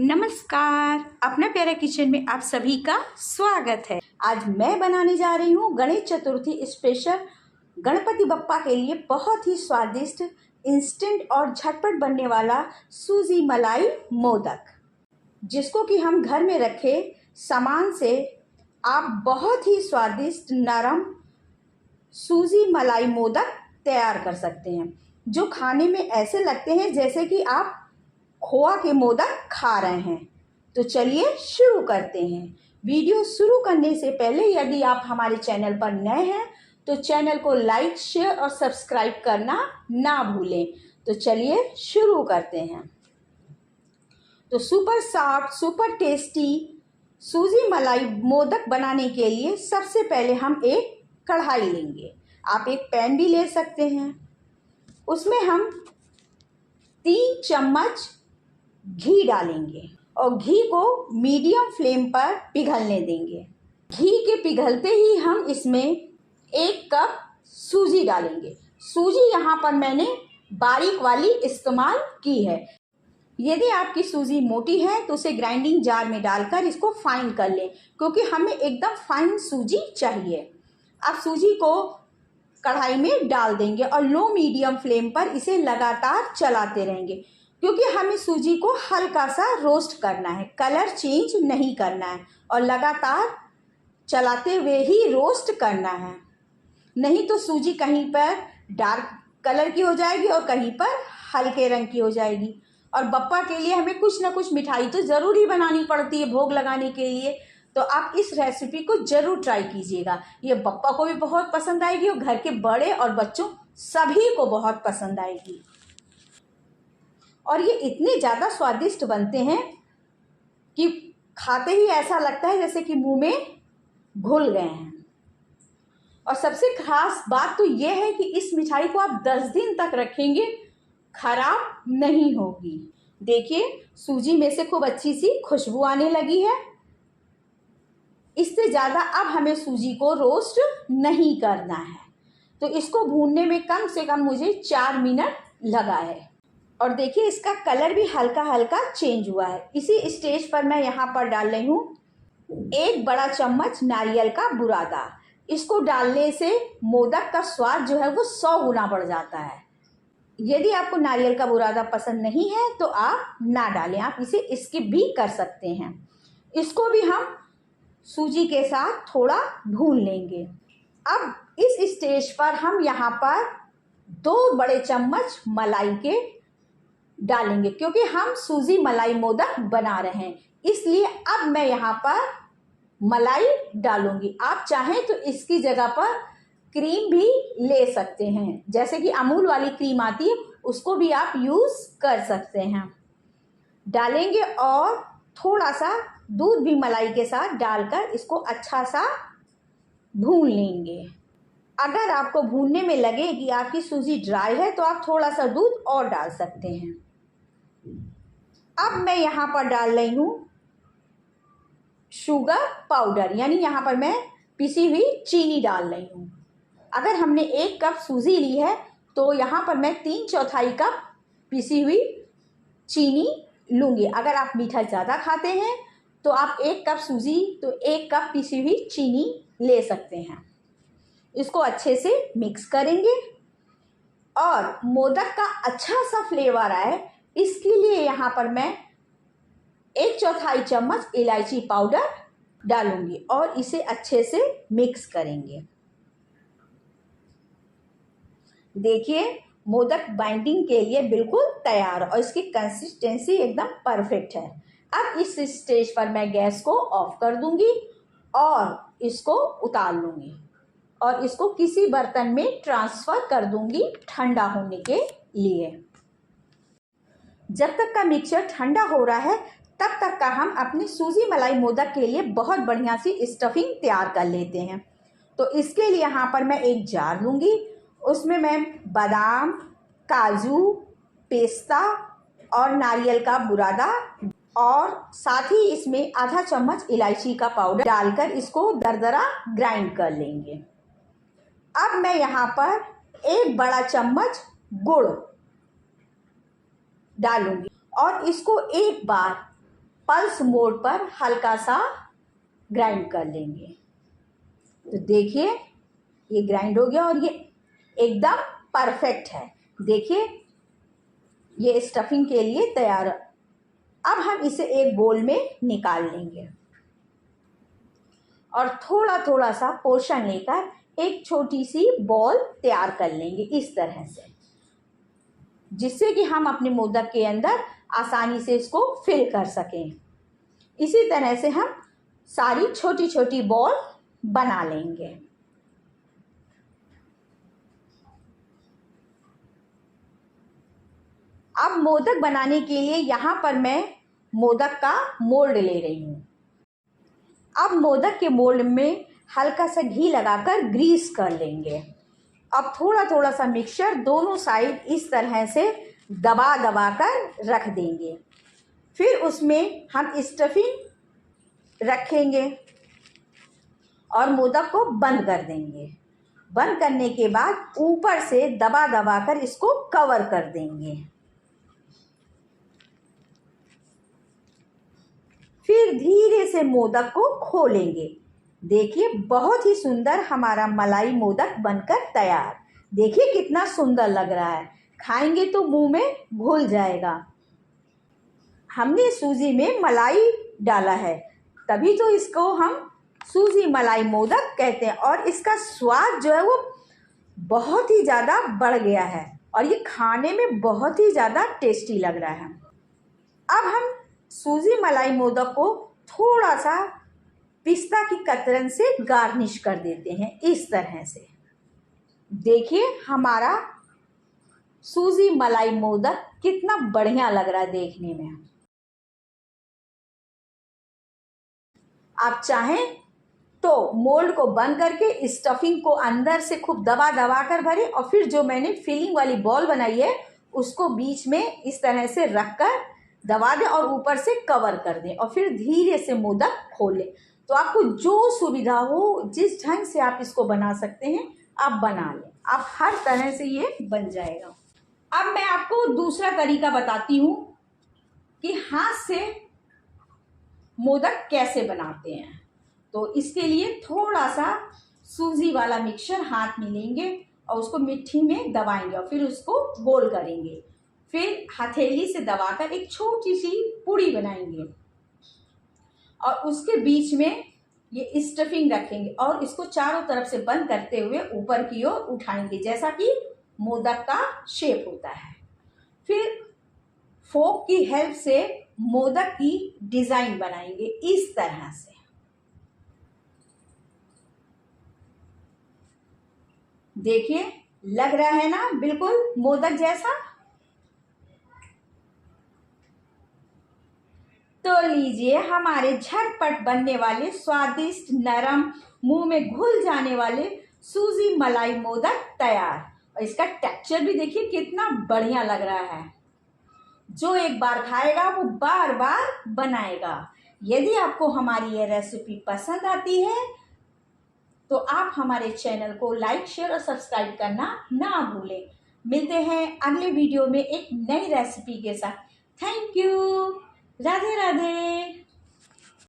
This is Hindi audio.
नमस्कार, अपना प्यारा किचन में आप सभी का स्वागत है। आज मैं बनाने जा रही हूँ गणेश चतुर्थी स्पेशल गणपति बप्पा के लिए बहुत ही स्वादिष्ट, इंस्टेंट और झटपट बनने वाला सूजी मलाई मोदक, जिसको कि हम घर में रखे सामान से आप बहुत ही स्वादिष्ट नरम सूजी मलाई मोदक तैयार कर सकते हैं, जो खाने में ऐसे लगते हैं जैसे कि आप खोआ के मोदक खा रहे हैं। तो चलिए शुरू करते हैं। वीडियो शुरू करने से पहले यदि आप हमारे चैनल पर नए हैं तो चैनल को लाइक, शेयर और सब्सक्राइब करना ना भूलें। तो चलिए शुरू करते हैं। तो सुपर सॉफ्ट, सुपर टेस्टी सूजी मलाई मोदक बनाने के लिए सबसे पहले हम एक कढ़ाई लेंगे। आप एक पैन भी ले सकते हैं। उसमें हम 3 चम्मच घी डालेंगे और घी को मीडियम फ्लेम पर पिघलने देंगे। घी के पिघलते ही हम इसमें 1 कप सूजी डालेंगे। सूजी यहाँ पर मैंने बारीक वाली इस्तेमाल की है। यदि आपकी सूजी मोटी है तो उसे ग्राइंडिंग जार में डालकर इसको फाइन कर लें, क्योंकि हमें एकदम फाइन सूजी चाहिए। आप सूजी को कढ़ाई में डाल देंगे और लो मीडियम फ्लेम पर इसे लगातार चलाते रहेंगे, क्योंकि हमें सूजी को हल्का सा रोस्ट करना है, कलर चेंज नहीं करना है और लगातार चलाते हुए ही रोस्ट करना है। नहीं तो सूजी कहीं पर डार्क कलर की हो जाएगी और कहीं पर हल्के रंग की हो जाएगी। और बप्पा के लिए हमें कुछ ना कुछ मिठाई तो ज़रूर ही बनानी पड़ती है भोग लगाने के लिए। तो आप इस रेसिपी को ज़रूर ट्राई कीजिएगा। ये बप्पा को भी बहुत पसंद आएगी और घर के बड़े और बच्चों सभी को बहुत पसंद आएगी। और ये इतने ज़्यादा स्वादिष्ट बनते हैं कि खाते ही ऐसा लगता है जैसे कि मुंह में घुल गए हैं। और सबसे खास बात तो ये है कि इस मिठाई को आप 10 दिन तक रखेंगे, खराब नहीं होगी। देखिए, सूजी में से खूब अच्छी सी खुशबू आने लगी है। इससे ज़्यादा अब हमें सूजी को रोस्ट नहीं करना है। तो इसको भूनने में कम से कम मुझे 4 मिनट लगा है। और देखिए, इसका कलर भी हल्का हल्का चेंज हुआ है। इसी स्टेज पर मैं यहाँ पर डाल रही हूँ 1 बड़ा चम्मच नारियल का बुरादा। इसको डालने से मोदक का स्वाद जो है वो 100 गुना बढ़ जाता है। यदि आपको नारियल का बुरादा पसंद नहीं है तो आप ना डालें, आप इसे स्किप भी कर सकते हैं। इसको भी हम सूजी के साथ थोड़ा भून लेंगे। अब इस स्टेज पर हम यहाँ पर 2 बड़े चम्मच मलाई के डालेंगे, क्योंकि हम सूजी मलाई मोदक बना रहे हैं, इसलिए अब मैं यहाँ पर मलाई डालूंगी। आप चाहें तो इसकी जगह पर क्रीम भी ले सकते हैं, जैसे कि अमूल वाली क्रीम आती है, उसको भी आप यूज़ कर सकते हैं। डालेंगे और थोड़ा सा दूध भी मलाई के साथ डालकर इसको अच्छा सा भून लेंगे। अगर आपको भूनने में लगे कि आपकी सूजी ड्राई है तो आप थोड़ा सा दूध और डाल सकते हैं। अब मैं यहाँ पर डाल रही हूँ शुगर पाउडर, यानी यहाँ पर मैं पिसी हुई चीनी डाल रही हूँ। अगर हमने 1 कप सूजी ली है तो यहाँ पर मैं 3/4 कप पिसी हुई चीनी लूँगी। अगर आप मीठा ज़्यादा खाते हैं तो आप 1 कप सूजी तो 1 कप पिसी हुई चीनी ले सकते हैं। इसको अच्छे से मिक्स करेंगे और मोदक का अच्छा सा फ्लेवर आए, इसके लिए यहाँ पर मैं 1/4 चम्मच इलायची पाउडर डालूंगी और इसे अच्छे से मिक्स करेंगे। देखिए, मोदक बाइंडिंग के लिए बिल्कुल तैयार और इसकी कंसिस्टेंसी एकदम परफेक्ट है। अब इस स्टेज पर मैं गैस को ऑफ कर दूंगी और इसको उतार लूंगी और इसको किसी बर्तन में ट्रांसफ़र कर दूंगी ठंडा होने के लिए। जब तक का मिक्सचर ठंडा हो रहा है तब तक का हम अपनी सूजी मलाई मोदक के लिए बहुत बढ़िया सी स्टफिंग तैयार कर लेते हैं। तो इसके लिए यहाँ पर मैं एक जार लूँगी। उसमें मैं बादाम, काजू, पिस्ता और नारियल का बुरादा और साथ ही इसमें आधा चम्मच इलायची का पाउडर डालकर इसको दरदरा ग्राइंड कर लेंगे। अब मैं यहाँ पर 1 बड़ा चम्मच गुड़ डालूंगी और इसको एक बार पल्स मोड पर हल्का सा ग्राइंड कर लेंगे। तो देखिए ये ग्राइंड हो गया और ये एकदम परफेक्ट है। देखिए ये स्टफिंग के लिए तैयार है। अब हम इसे एक बोल में निकाल लेंगे और थोड़ा थोड़ा सा पोर्शन लेकर एक छोटी सी बॉल तैयार कर लेंगे इस तरह से, जिससे कि हम अपने मोदक के अंदर आसानी से इसको फिल कर सकें। इसी तरह से हम सारी छोटी छोटी बॉल बना लेंगे। अब मोदक बनाने के लिए यहाँ पर मैं मोदक का मोल्ड ले रही हूँ। अब मोदक के मोल्ड में हल्का सा घी लगाकर ग्रीस कर लेंगे। अब थोड़ा थोड़ा सा मिक्सचर दोनों साइड इस तरह से दबा दबा कर रख देंगे। फिर उसमें हम स्टफिंग रखेंगे और मोदक को बंद कर देंगे। बंद करने के बाद ऊपर से दबा दबा कर इसको कवर कर देंगे। फिर धीरे से मोदक को खोलेंगे। देखिए बहुत ही सुंदर हमारा मलाई मोदक बनकर तैयार। देखिए कितना सुंदर लग रहा है, खाएंगे तो मुंह में घुल जाएगा। हमने सूजी में मलाई डाला है, तभी तो इसको हम सूजी मलाई मोदक कहते हैं। और इसका स्वाद जो है वो बहुत ही ज़्यादा बढ़ गया है और ये खाने में बहुत ही ज़्यादा टेस्टी लग रहा है। अब हम सूजी मलाई मोदक को थोड़ा सा पिस्ता की कतरन से गार्निश कर देते हैं इस तरह से। देखिए हमारा सूजी मलाई मोदक कितना बढ़िया लग रहा है देखने में। आप चाहें तो मोल्ड को बंद करके स्टफिंग को अंदर से खूब दबा दबा कर भरें और फिर जो मैंने फिलिंग वाली बॉल बनाई है उसको बीच में इस तरह से रखकर दबा दें और ऊपर से कवर कर दें और फिर धीरे से मोदक खोलें। तो आपको जो सुविधा हो, जिस ढंग से आप इसको बना सकते हैं आप बना लें। आप हर तरह से ये बन जाएगा। अब मैं आपको दूसरा तरीका बताती हूँ कि हाथ से मोदक कैसे बनाते हैं। तो इसके लिए थोड़ा सा सूजी वाला मिक्सचर हाथ में लेंगे और उसको मिट्टी में दबाएंगे और फिर उसको गोल करेंगे। फिर हथेली से दबाकर एक छोटी सी पूड़ी बनाएंगे और उसके बीच में ये स्टफिंग रखेंगे और इसको चारों तरफ से बंद करते हुए ऊपर की ओर उठाएंगे, जैसा कि मोदक का शेप होता है। फिर फोक की हेल्प से मोदक की डिजाइन बनाएंगे इस तरह से। देखिए लग रहा है ना बिल्कुल मोदक जैसा। तो लीजिए हमारे झटपट बनने वाले स्वादिष्ट नरम मुंह में घुल जाने वाले सूजी मलाई मोदक तैयार। और इसका टेक्सचर भी देखिए कितना बढ़िया लग रहा है। जो एक बार खाएगा वो बार बार बनाएगा। यदि आपको हमारी ये रेसिपी पसंद आती है तो आप हमारे चैनल को लाइक शेयर और सब्सक्राइब करना ना भूलें। मिलते हैं अगले वीडियो में एक नई रेसिपी के साथ। Thank you. राधे राधे।